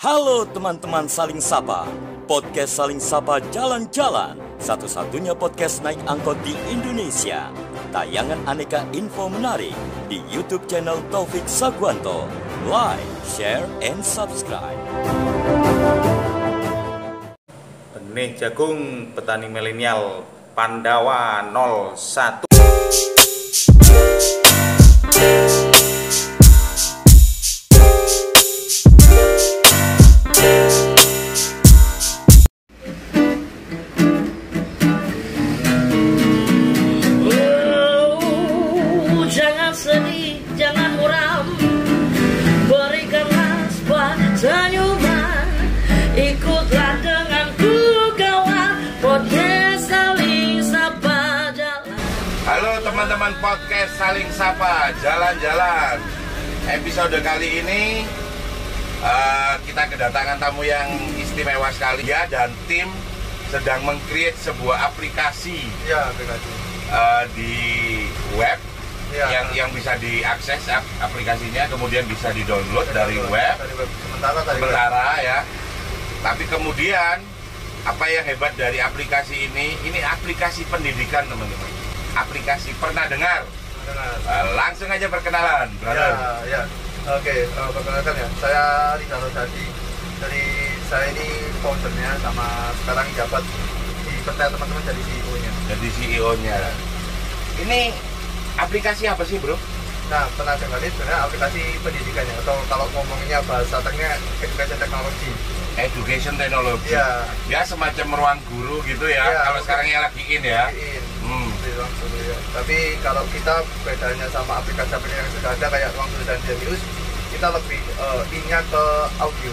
Halo teman-teman Saling Sapa, podcast Saling Sapa Jalan-Jalan, satu-satunya podcast naik angkot di Indonesia. Tayangan aneka info menarik di YouTube channel Taufik Sagwanto. Like, share, and subscribe. Benih jagung petani milenial Pandawa 01. Senyuman, ikutlah denganku kawan, podcast Saling Sapa Jalan. Halo teman-teman podcast Saling Sapa Jalan-Jalan. Episode kali ini kita kedatangan tamu yang istimewa sekali ya, dan tim sedang meng-create sebuah aplikasi di web. Ya. Yang bisa diakses aplikasinya, kemudian bisa di-download dari web sementara ya. Tapi kemudian apa yang hebat dari aplikasi ini aplikasi pendidikan teman-teman. Aplikasi pernah dengar? Langsung aja perkenalan, brother. Ya. Oke, perkenalkan ya. Saya Rizal Rosadi. Saya ini foundernya, sama sekarang jabat dipercaya teman-teman jadi CEO-nya. Jadi CEO-nya. Ini aplikasi apa sih, bro? Nah, pernah dengar ini sebenarnya aplikasi pendidikannya, atau kalau ngomongnya bahasa tengahnya education technology. Education technology. Ya. Ya, semacam ruang guru gitu ya. Kalau sekarang yang lagi in ya. Ruang guru ya. Tapi kalau kita bedanya sama aplikasi-aplikasi yang sudah ada kayak ruang guru dan Genius, kita lebih innya ke audio.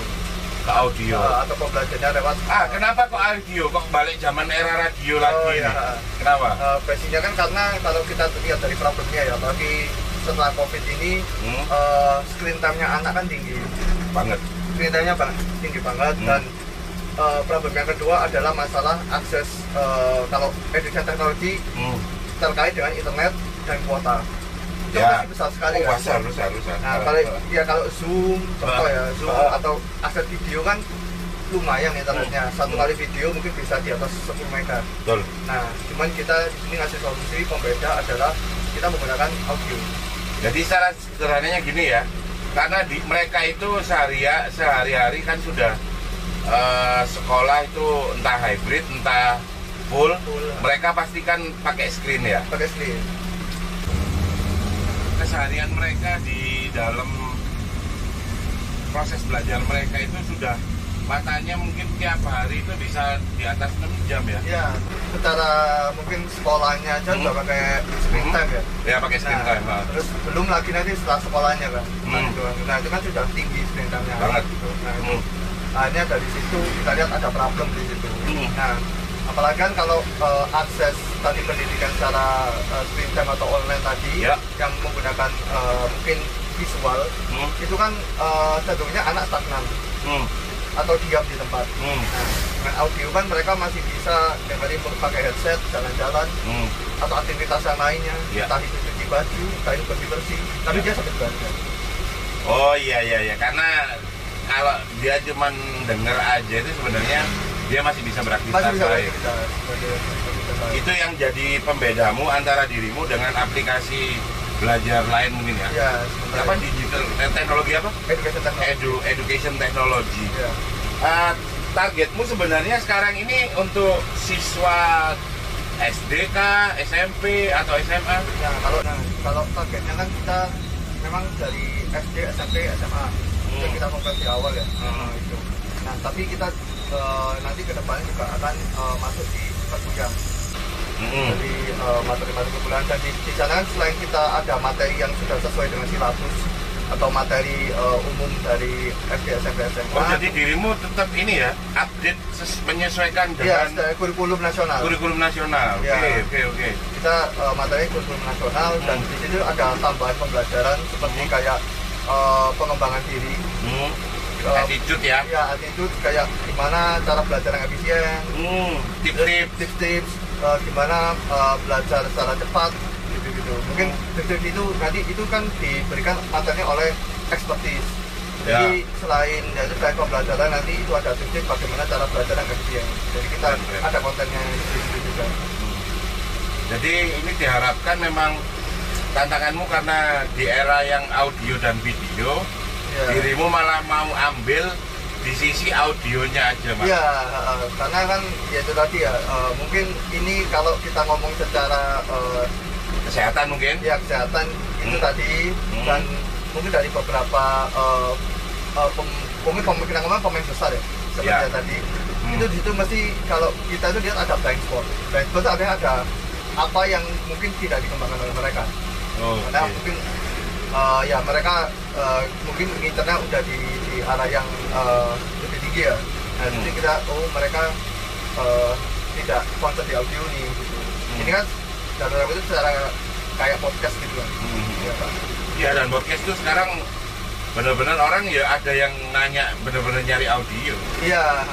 Ke audio. Atau pembelajarannya lewat. Kenapa kok audio? Kok balik zaman era radio lagi nih? Ya. Kenapa? Basicnya kan karena kalau kita lihat dari problemnya ya, apalagi setelah COVID ini, screen time-nya anak kan tinggi Banget. Screen time-nya tinggi banget. Dan problem yang kedua adalah masalah akses kalau education teknologi terkait dengan internet dan kuota. Itu Ya. pasti besar sekali kan? Besar. Nah, kalau Zoom, contoh ya, Zoom atau akses video kan lumayan internetnya. Satu kali video mungkin bisa di atas 10 mega. Betul. Nah, cuman kita di sini ngasih solusi pembeda adalah kita menggunakan audio. Jadi secara sederhananya gini ya, karena mereka itu sehari-hari kan sudah sekolah itu entah hybrid, entah full. Mereka pastikan pakai screen ya. Pakai screen. Keseharian mereka di dalam proses belajar mereka itu sudah matanya mungkin tiap hari itu bisa di atas 6 jam ya. Ya, secara mungkin sekolahnya aja udah pakai screen time ya. Ya, pakai screen time. Terus belum lagi nanti setelah sekolahnya kan. Nah, itu kan sudah tinggi screen time-nya. Banget. Gitu. Nah, itu hanya dari situ kita lihat ada problem di situ. Nah, apalagi kan kalau akses tadi pendidikan secara screen time atau online tadi yang menggunakan mungkin visual, itu kan cenderungnya anak stagnan atau diam di tempat. Nah, dengan audio kan mereka masih bisa dengerin pakai headset, jalan-jalan atau aktivitas yang lainnya, entah itu cuci baju, entah itu bersih-bersih, tapi dia sambil belajar. Oh iya, karena kalau dia cuman denger aja itu sebenarnya dia masih bisa beraktivitas lain. Itu yang jadi pembedamu antara dirimu dengan aplikasi belajar lain mungkin ya? Ya, apa digital teknologi apa? Education technology. Ya. Targetmu sebenarnya sekarang ini untuk siswa SD kah, SMP atau SMA? Nah, kalau targetnya kan kita memang dari SD, SMP, SMA itu kita fokus di awal ya. Itu. Nah, tapi kita nanti ke depannya juga akan masuk di perkuliahan. Jadi materi-materi perkuliahan, dan di sana kan selain kita ada materi yang sudah sesuai dengan silabus atau materi umum dari SD, SMP, SMA. Oh, jadi dirimu tetap ini ya, update menyesuaikan dengan kurikulum nasional. Kurikulum nasional. Oke. Kita materi kurikulum nasional, dan di situ ada tambahan pembelajaran seperti kayak pengembangan diri. Attitude ya? Iya, attitude, kayak gimana cara belajar yang efisien, tips-tips, gimana belajar secara cepat, gitu. Mungkin tips itu nanti itu kan diberikan materinya oleh expertise. Jadi selain pembelajaran nanti itu ada tips bagaimana cara belajar yang efisien. Jadi kita ada kontennya di situ juga. Jadi ini diharapkan memang tantanganmu karena di era yang audio dan video, dirimu malah mau ambil di sisi audionya aja, Mas. Iya, karena kan ya itu tadi ya, mungkin ini kalau kita ngomong secara kesehatan mungkin. Ya kesehatan itu tadi dan mungkin dari beberapa mungkin kita ngomong pemain besar ya seperti tadi itu di situ mesti kalau kita itu lihat ada blind spot artinya ada apa yang mungkin tidak dikembangkan oleh mereka. Karena mungkin ya mereka mungkin internet udah di arah yang lebih tinggi ya. Nah jadi kita mereka tidak konsen di audio nih gitu. Ini kan dalam itu secara kayak podcast gitu kan. Ya, Pak. Iya, dan podcast itu sekarang benar-benar orang ya ada yang nanya benar-benar nyari audio. Iya.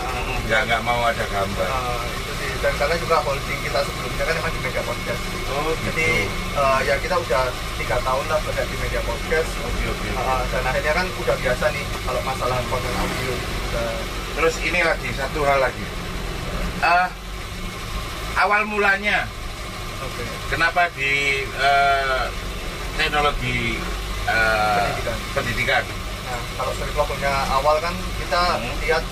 Nggak mau ada gambar. Itu sih. Dan karena juga holding kita sebelumnya kan memang di media podcast. Jadi ya kita udah 3 tahun lah berada di media podcast. Dan akhirnya kan udah biasa nih kalau masalah konten audio. Terus ini lagi satu hal lagi. Awal mulanya. Kenapa di teknologi pendidikan? Nah, kalau dari pelakunya awal kan kita lihat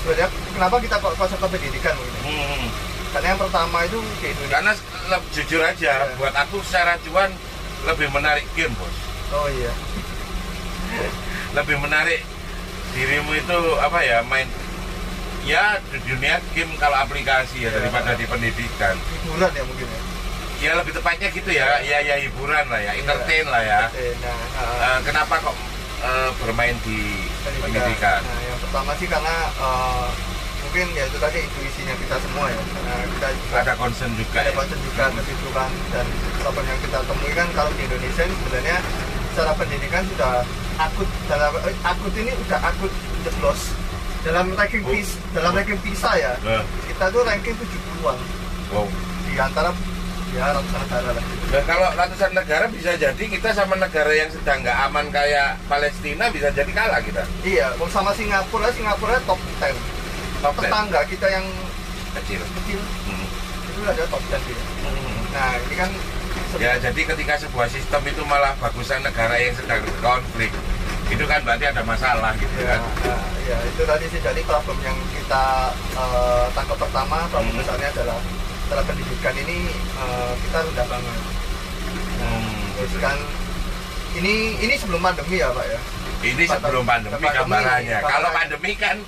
sebenarnya kenapa kita masuk ke pendidikan ini? Karena yang pertama itu di Indonesia. Karena jujur aja, buat aku secara cuan lebih menarik game, Bos. Oh iya. Lebih menarik dirimu itu apa ya, main ya di dunia game kalau aplikasi ya daripada di pendidikan. Hiburan ya mungkin ya. Ya lebih tepatnya gitu ya, ya hiburan lah ya, entertain lah ya. Kenapa kok bermain di pendidikan? Nah, yang pertama sih karena mungkin ya itu tadi intuisinya kita semua ya. Kita juga ada concern juga. Ada concern juga ke situ kan, dan apa yang kita temui kan kalau di Indonesia ini sebenarnya secara pendidikan sudah akut ini udah akut jeblos dalam ranking PISA ya. Kita tuh ranking 70-an. Wow. Di antara ya ratusan negara lah. Nah, kalau ratusan negara bisa jadi kita sama negara yang sedang nggak aman kayak Palestina bisa jadi kalah kita. Iya, sama Singapura top 10. Tetangga kita yang kecil. Itu ada top 10 dia. Nah ini kan ya jadi ketika sebuah sistem itu malah bagusan negara yang sedang konflik, itu kan berarti ada masalah gitu kan. Ya itu tadi sih, jadi problem yang kita tangkap pertama, problem besarnya adalah setelah pendidikan ini kita rendah banget. Terus kan ini sebelum pandemi ya Pak ya. Ini sebelum pandemi gambarannya. Kalau pandemi kan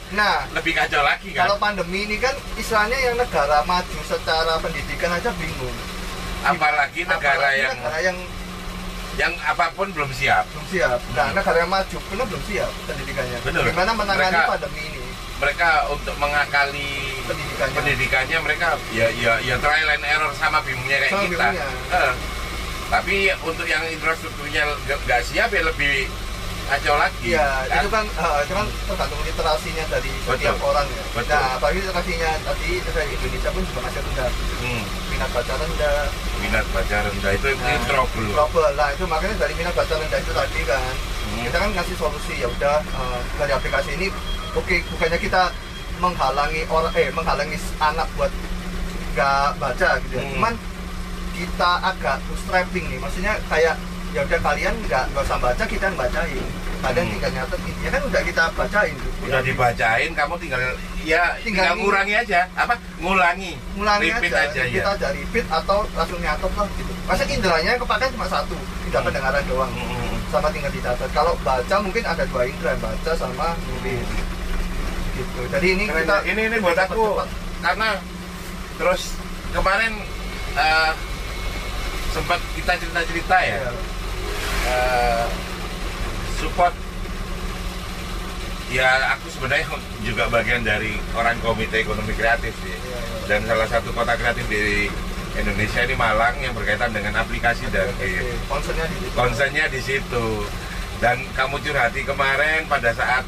lebih kacau lagi kan. Kalau pandemi ini kan istilahnya yang negara maju secara pendidikan aja bingung. Apalagi negara yang apapun belum siap. Nah, negara yang maju pun belum siap pendidikannya. Bagaimana menangani pandemi ini? Mereka untuk mengakali pendidikannya mereka ya trial and error sama bingungnya kayak kita. Tapi untuk yang infrastrukturnya nggak siap ya lebih kacau lagi. Iya, kan? itu kan tergantung literasinya dari setiap orang ya. Nah, apalagi literasinya tadi dari Indonesia pun juga masih rendah. Minat baca rendah itu trouble. Nah, itu makanya dari minat baca rendah itu tadi kan kita kan ngasih solusi, ya udah dari aplikasi ini bukannya kita menghalangi anak buat nggak baca gitu ya. Cuman kita agak bootstrapping nih, maksudnya kayak ya udah kalian nggak usah baca, kita yang bacain. Kalian tinggal nyatet intinya kan udah kita bacain tuh. Udah dibacain, kamu tinggal ngurangi aja, ngulangi repeat aja ya. Kita aja repeat atau langsung nyatet lah gitu. Masa inderanya kepakai cuma satu, tidak pendengaran doang. Sama tinggal dicatat. Kalau baca mungkin ada 2 indera, baca sama nulis. Gitu. Jadi ini buat aku karena terus kemarin sempat kita cerita ya. Support ya, aku sebenarnya juga bagian dari orang komite ekonomi kreatif sih. Dan salah satu kota kreatif di Indonesia ini Malang yang berkaitan dengan aplikasi dan konsennya di situ. Dan kamu curhati kemarin pada saat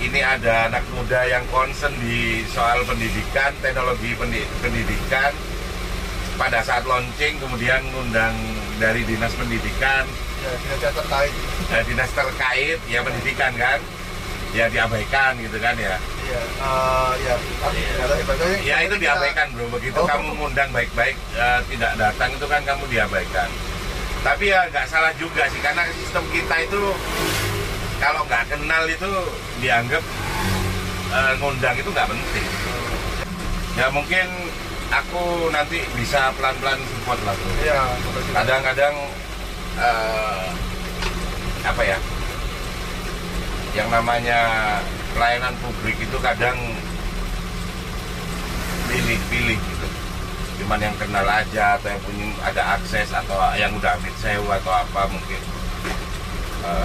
ini ada anak muda yang concern di soal pendidikan, teknologi pendidikan. Pada saat launching kemudian ngundang dari dinas pendidikan, dinas terkait ya pendidikan kan, ya diabaikan gitu kan ya. Iya, Ya itu diabaikan bro, begitu kamu ngundang baik-baik tidak datang itu kan kamu diabaikan. Tapi ya nggak salah juga sih, karena sistem kita itu kalau nggak kenal itu dianggap ngundang itu nggak penting. Ya mungkin aku nanti bisa pelan-pelan support lah bro. Iya. Kadang-kadang apa ya, yang namanya pelayanan publik itu kadang pilih-pilih gitu. Cuman yang kenal aja atau yang punya ada akses atau yang udah ambil sewa atau apa mungkin.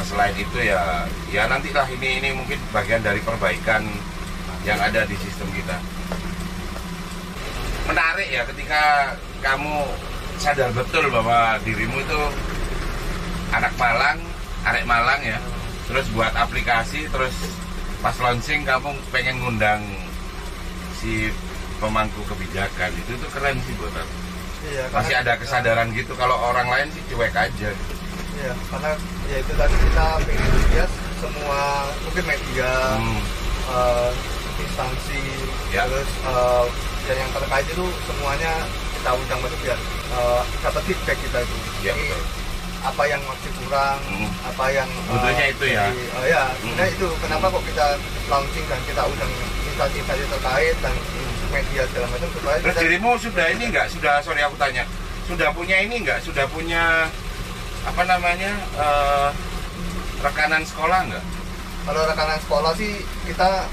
Selain itu ya nantilah ini mungkin bagian dari perbaikan yang ada di sistem kita. Menarik ya ketika kamu sadar betul bahwa dirimu itu anak Malang, arek Malang ya. Terus buat aplikasi, terus pas launching kamu pengen ngundang si pemangku kebijakan itu keren sih buat aku. Iya, masih ada kesadaran gitu. Kalau orang lain sih cuek aja gitu. Iya, karena ya itu tadi kita pengen lihat semua mungkin media, instansi, terus yang terkait itu semuanya kita undang masuk biar dapat feedback kita itu. Ya, betul. Apa yang masih kurang, apa yang sebetulnya itu ya. Sebenarnya itu kenapa kok kita launching dan kita undang instansi-instansi terkait dan media segala macam supaya. Terus dirimu sudah ini enggak? Sorry aku tanya. Sudah punya ini enggak? Sudah punya apa namanya rekanan sekolah enggak? Kalau rekanan sekolah sih kita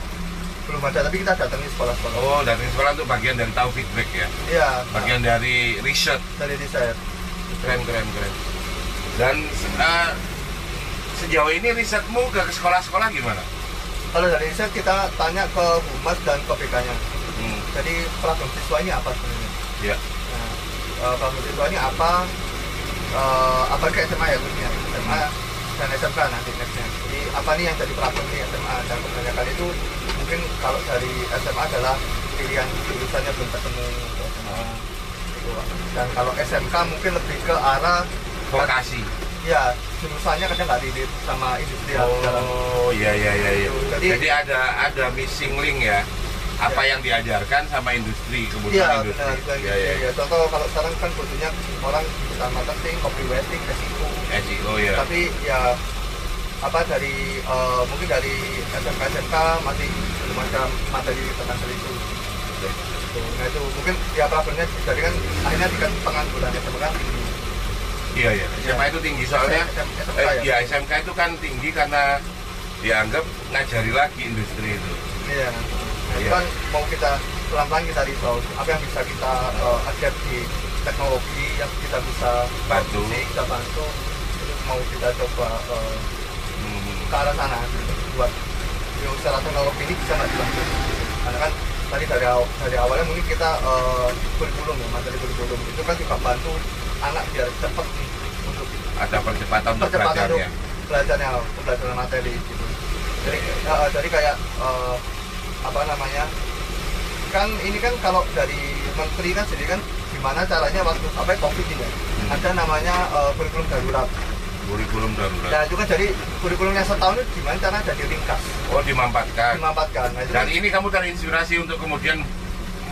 belum ada, tapi kita datangi sekolah-sekolah. Oh, datangi sekolah itu bagian dari tahu feedback ya? Iya. Bagian dari riset. Dari riset. Keren. Dan sejauh ini risetmu ke sekolah-sekolah gimana? Kalau dari riset kita tanya ke Humas dan ke BK-nya. Jadi problem siswa ini apa sebenarnya? Iya. Nah, problem siswa ini apa ke SMA ya khususnya? SMA dan SMK nanti nextnya. Jadi apa nih yang jadi problem di SMA, dan kebanyakan itu mungkin kalau dari SMA adalah pilihan jurusannya belum ketemu ke SMA. Dan kalau SMK mungkin lebih ke arah vokasi. Ya, jurusannya kadang nggak relate sama industri. Oh, iya. Jadi ada missing link ya. Apa yang diajarkan sama industri, kebutuhan industri. Iya. Contoh kalau sekarang kan butuhnya orang digital marketing, copywriting, SEO ya. Tapi ya dari mungkin dari SMK masih belum ada materi tentang itu. Nah itu mungkin ya problemnya jadi kan akhirnya tingkat pengangguran SMK kan tinggi. Iya. SMA itu tinggi soalnya. SMK itu kan tinggi karena dianggap ngajari lagi industri itu. Iya. Itu kan mau kita pelan-pelan kita resolve apa yang bisa kita adapt di teknologi yang kita bisa bantu, mau kita coba ke arah sana buat secara teknologi ini bisa nggak dibantu, karena kan tadi dari awalnya mungkin kita kurikulum ya, materi kurikulum itu kan juga bantu anak biar cepat nih untuk ada percepatan untuk belajarnya, pembelajaran materi gitu. Jadi kayak kan ini kan kalau dari menteri kan jadi kan gimana caranya waktu COVID ini ada namanya kurikulum darurat. Nah itu kan jadi kurikulumnya setahun itu gimana cara jadi ringkas. Oh dimampatkan. Nah, dan ini kamu terinspirasi untuk kemudian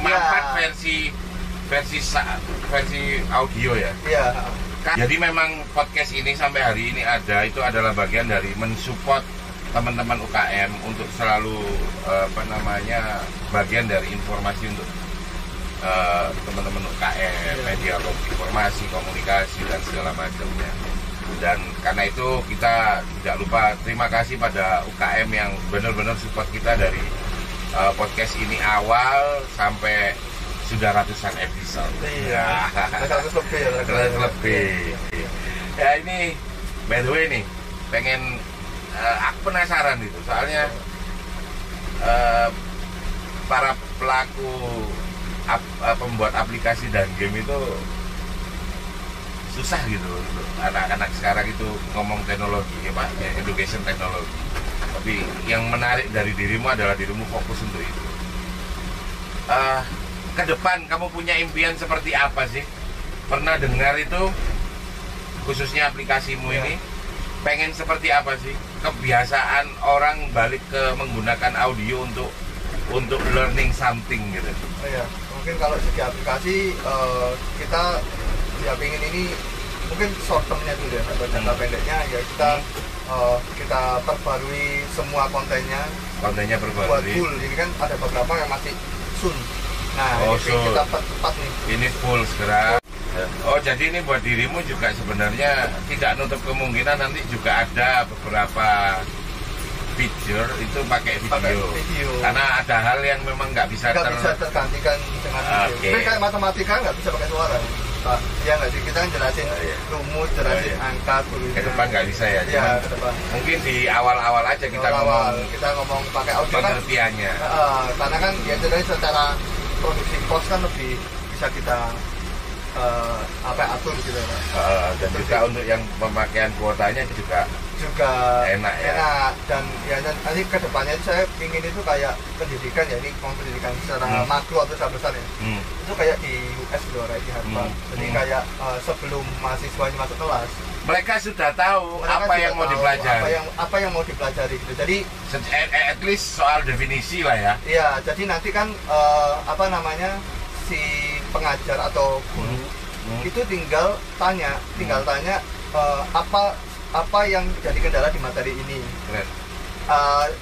mampat versi audio ya. Iya. Jadi memang podcast ini sampai hari ini itu adalah bagian dari mensupport teman-teman UKM untuk selalu bagian dari informasi untuk teman-teman UKM, media informasi, komunikasi dan segala macamnya. Dan karena itu kita tidak lupa terima kasih pada UKM yang benar-benar support kita dari podcast ini awal sampai sudah ratusan episode. Iya. 100 lebih. Ya ini by the way nih pengen aku penasaran itu soalnya para pelaku pembuat aplikasi dan game itu susah gitu untuk anak-anak sekarang itu ngomong teknologi education teknologi, tapi yang menarik dari dirimu adalah dirimu fokus untuk itu. Ke depan kamu punya impian seperti apa sih? Pernah dengar itu khususnya aplikasimu ini pengen seperti apa sih? kebiasaan orang balik ke menggunakan audio untuk learning something gitu. Oh iya, mungkin kalau segi aplikasi kita ya pengen ini mungkin short termnya dulu ya, atau jangka pendeknya ya kita perbarui semua kontennya perbarui. Buat full, ini kan ada beberapa yang masih soon. Nah, kita cepat nih. Ini full segera. Oh, jadi ini buat dirimu juga sebenarnya tidak nutup kemungkinan nanti juga ada beberapa feature itu pakai video. Karena ada hal yang memang nggak bisa tergantikan dengan video. Tapi kayak matematika nggak bisa pakai suara. Pak, ya nggak sih, kita kan jelasin rumus, jelasin angka, tulisan. Ke depan nggak bisa ya, ya ke depan. Mungkin di awal-awal aja kita ngomong pakai audio pengertiannya. Karena kan ya jadi secara produksi cost kan lebih bisa kita atur gitu ya, Pak. Dan juga untuk yang pemakaian kuotanya juga enak ya. Dan ya nanti kedepannya saya ingin itu kayak pendidikan ya, ini pendidikan secara makro atau secara besar ya. Itu kayak di US loh, kayak di Harvard. Jadi kayak sebelum mahasiswanya masuk kelas, mereka sudah tahu apa yang mau dipelajari. Apa yang mau dipelajari gitu. Jadi at least soal definisi lah ya. Iya, jadi nanti kan si pengajar atau guru itu tinggal tanya apa yang jadi kendala di materi ini.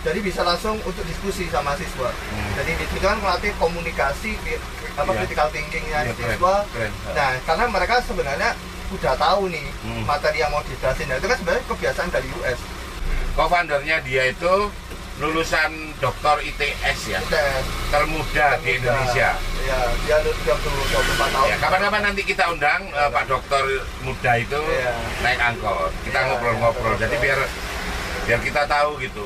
Jadi bisa langsung untuk diskusi sama siswa. Jadi di situ kan melatih komunikasi critical thinkingnya siswa. Nah, karena mereka sebenarnya udah tahu nih materi yang mau dijelasin. Nah, itu kan sebenarnya kebiasaan dari US. Co-foundernya dia itu lulusan doktor ITS ya, termuda di Indonesia. Ya, dia 24 tahun. Ya, kapan-kapan nanti kita undang Pak Dokter muda itu naik angkot, kita ngobrol-ngobrol. Jadi biar kita tahu gitu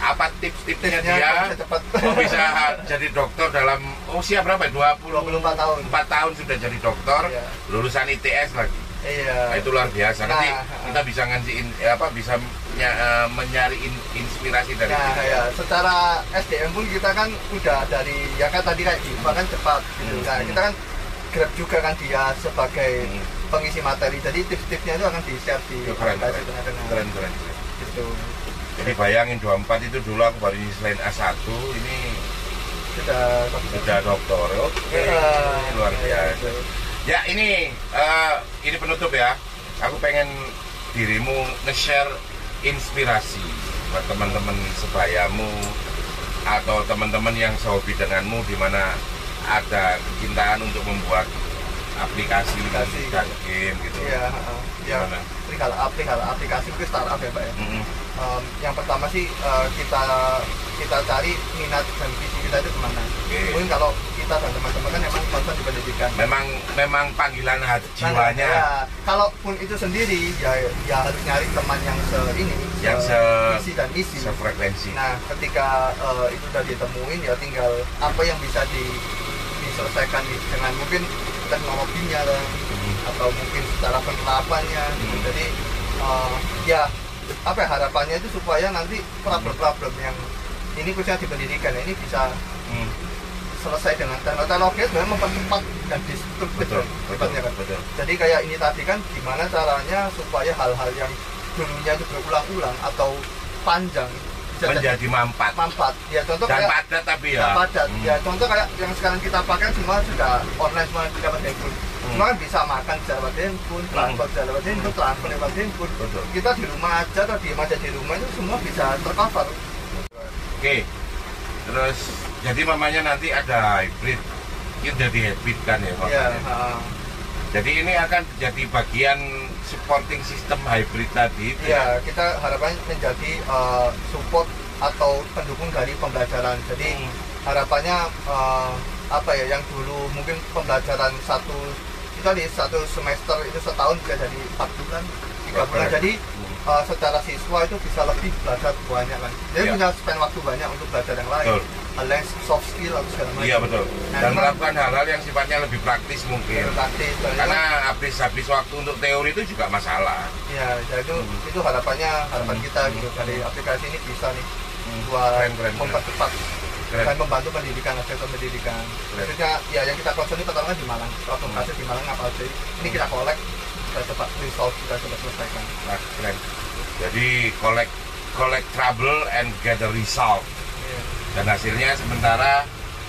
apa tips-tipsnya dia kok bisa jadi dokter dalam usia berapa? 24 tahun. 4 tahun sudah jadi dokter, lulusan ITS lagi. Iya. Nah, itu luar biasa. Nanti kita bisa bisa mencari inspirasi dari kita. Ya, secara SDM pun kita kan udah dari ya kan tadi kayak bahkan cepat gitu. Nah, kita kan grab juga kan dia sebagai pengisi materi. Jadi tips-tipsnya itu akan di-share di keren. Gitu. Jadi bayangin 24 itu dulu aku baru selain A1 ini sudah doktor. Oke. Luar biasa. Ya ini penutup ya. Aku pengen dirimu nge-share inspirasi buat teman-teman sebayamu atau teman-teman yang sehobi denganmu di mana ada kecintaan untuk membuat aplikasi dan game gitu. Iya, kalau aplikasi itu startup ya, Pak ya. Yang pertama sih kita cari minat dan visi kita itu kemana. Mungkin kalau kita dan teman-teman kan memang concern di pendidikan. Memang panggilan jiwanya. Ya, kalaupun itu sendiri ya harus nyari teman yang visi dan misi. Sefrekuensi. Nah, ketika itu sudah ditemuin ya tinggal apa yang bisa diselesaikan dengan mungkin teknologinya lah, atau mungkin secara penerapannya. Jadi harapannya itu supaya nanti problem-problem yang ini khususnya di pendidikan ini bisa selesai dengan teknologi memang mempercepat dan distruktur. Betul. Jadi kayak ini tadi kan gimana caranya supaya hal-hal yang dulunya itu berulang-ulang atau panjang bisa menjadi mampat. Ya contoh dan kayak padat tapi ya. Padat. Ya contoh kayak yang sekarang kita pakai semua sudah online, semua dapat handphone. Semua kan bisa makan bisa lewat handphone, transport bisa lewat handphone, transfer lewat handphone. Betul. Kita di rumah aja atau diem aja di rumah itu semua bisa tercover. Oke. Terus jadi mamanya nanti ada hybrid. Ini jadi habit kan ya Pak? Iya. Jadi ini akan jadi bagian supporting system hybrid tadi. Iya, kita harapannya menjadi support atau pendukung dari pembelajaran. Jadi harapannya yang dulu mungkin pembelajaran satu semester itu setahun bisa jadi 4 bulan, 3 bulan. Jadi secara siswa itu bisa lebih belajar banyak kan. Jadi punya spend waktu banyak untuk belajar yang lain. Les soft skill atau segala macam. Iya betul. Dan melakukan hal-hal yang sifatnya lebih praktis mungkin. Karena habis waktu untuk teori itu juga masalah. Iya, jadi itu harapan kita gitu dari aplikasi ini bisa nih buat mempercepat dan membantu pendidikan, sektor pendidikan. Maksudnya ya yang kita concern ini pertama di Malang. Waktu kasus di Malang apa sih? Ini kita collect, kita cepat resolve, kita cepat selesaikan. Nah, keren. Jadi collect collect trouble and get the result. Dan hasilnya sementara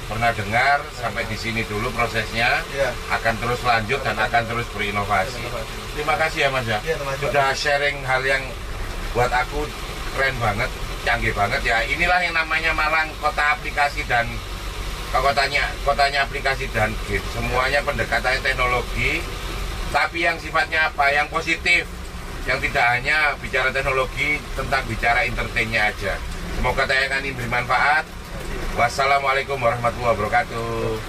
pernah dengar sampai di sini dulu prosesnya, akan terus lanjut dan akan terus berinovasi. Terima kasih ya Mas ya. Sudah sharing hal yang buat aku keren banget, canggih banget ya. Inilah yang namanya Malang, kota aplikasi dan kotanya aplikasi dan game. Semuanya pendekatannya teknologi, tapi yang sifatnya apa? Yang positif, yang tidak hanya bicara teknologi, tentang bicara entertainnya aja. Semoga tayangan ini bermanfaat. Wassalamualaikum warahmatullahi wabarakatuh.